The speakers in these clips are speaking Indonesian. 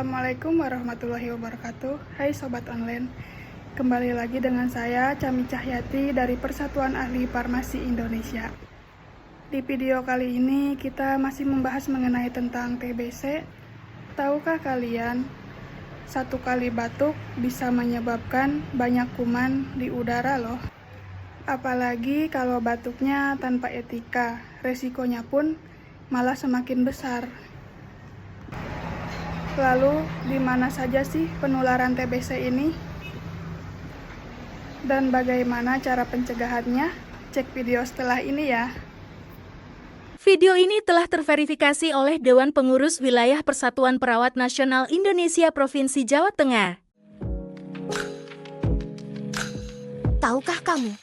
Assalamualaikum warahmatullahi wabarakatuh. Hai Sobat Online, kembali lagi dengan saya Cami Cahyati dari Persatuan Ahli Farmasi Indonesia. Di video kali ini kita masih membahas mengenai tentang TBC. Tahukah kalian, satu kali batuk bisa menyebabkan banyak kuman di udara loh. Apalagi kalau batuknya tanpa etika, resikonya pun malah semakin besar. Lalu, di mana saja sih penularan TBC ini? Dan bagaimana cara pencegahannya? Cek video setelah ini ya. Video ini telah terverifikasi oleh Dewan Pengurus Wilayah Persatuan Perawat Nasional Indonesia Provinsi Jawa Tengah. Tahukah kamu,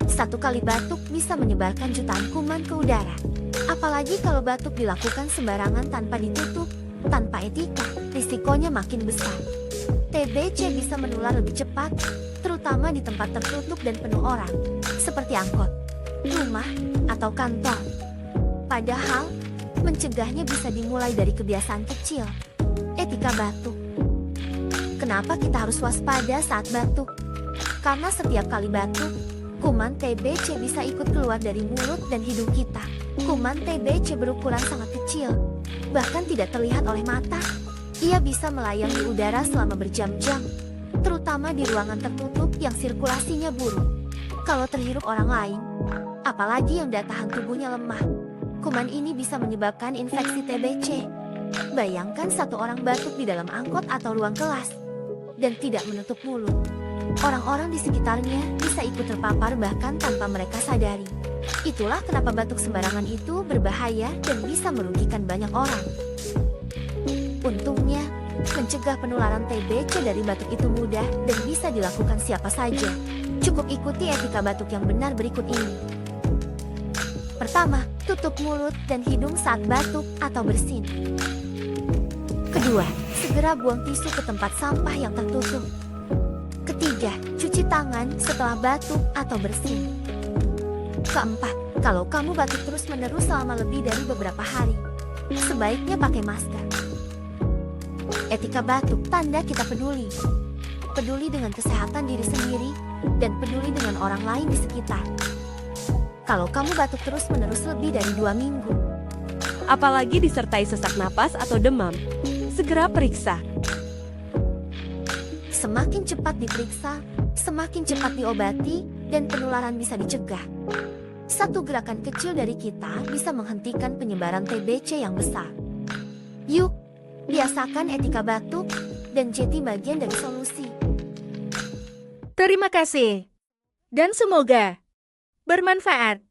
satu kali batuk bisa menyebarkan jutaan kuman ke udara. Apalagi kalau batuk dilakukan sembarangan tanpa ditutup, tanpa etika, risikonya makin besar. TBC bisa menular lebih cepat, terutama di tempat tertutup dan penuh orang, seperti angkot, rumah, atau kantor. Padahal, mencegahnya bisa dimulai dari kebiasaan kecil, etika batuk. Kenapa kita harus waspada saat batuk? Karena setiap kali batuk, kuman TBC bisa ikut keluar dari mulut dan hidung kita. Kuman TBC berukuran sangat kecil, bahkan tidak terlihat oleh mata. Ia bisa melayang di udara selama berjam-jam, terutama di ruangan tertutup yang sirkulasinya buruk. Kalau terhirup orang lain, apalagi yang daya tahan tubuhnya lemah, kuman ini bisa menyebabkan infeksi TBC. Bayangkan satu orang batuk di dalam angkot atau ruang kelas, dan tidak menutup mulut. Orang-orang di sekitarnya bisa ikut terpapar bahkan tanpa mereka sadari. Itulah kenapa batuk sembarangan itu berbahaya dan bisa merugikan banyak orang. Untungnya, mencegah penularan TBC dari batuk itu mudah dan bisa dilakukan siapa saja. Cukup ikuti etika batuk yang benar berikut ini. Pertama, tutup mulut dan hidung saat batuk atau bersin. Kedua, segera buang tisu ke tempat sampah yang tertutup. Ketiga, cuci tangan setelah batuk atau bersin. Keempat, kalau kamu batuk terus-menerus selama lebih dari beberapa hari, sebaiknya pakai masker. Etika batuk tanda kita peduli. Peduli dengan kesehatan diri sendiri dan peduli dengan orang lain di sekitar. Kalau kamu batuk terus-menerus lebih dari 2 minggu, apalagi disertai sesak napas atau demam, segera periksa. Semakin cepat diperiksa, semakin cepat diobati, dan penularan bisa dicegah. Satu gerakan kecil dari kita bisa menghentikan penyebaran TBC yang besar. Yuk, biasakan etika batuk, dan jadi bagian dari solusi. Terima kasih, dan semoga bermanfaat.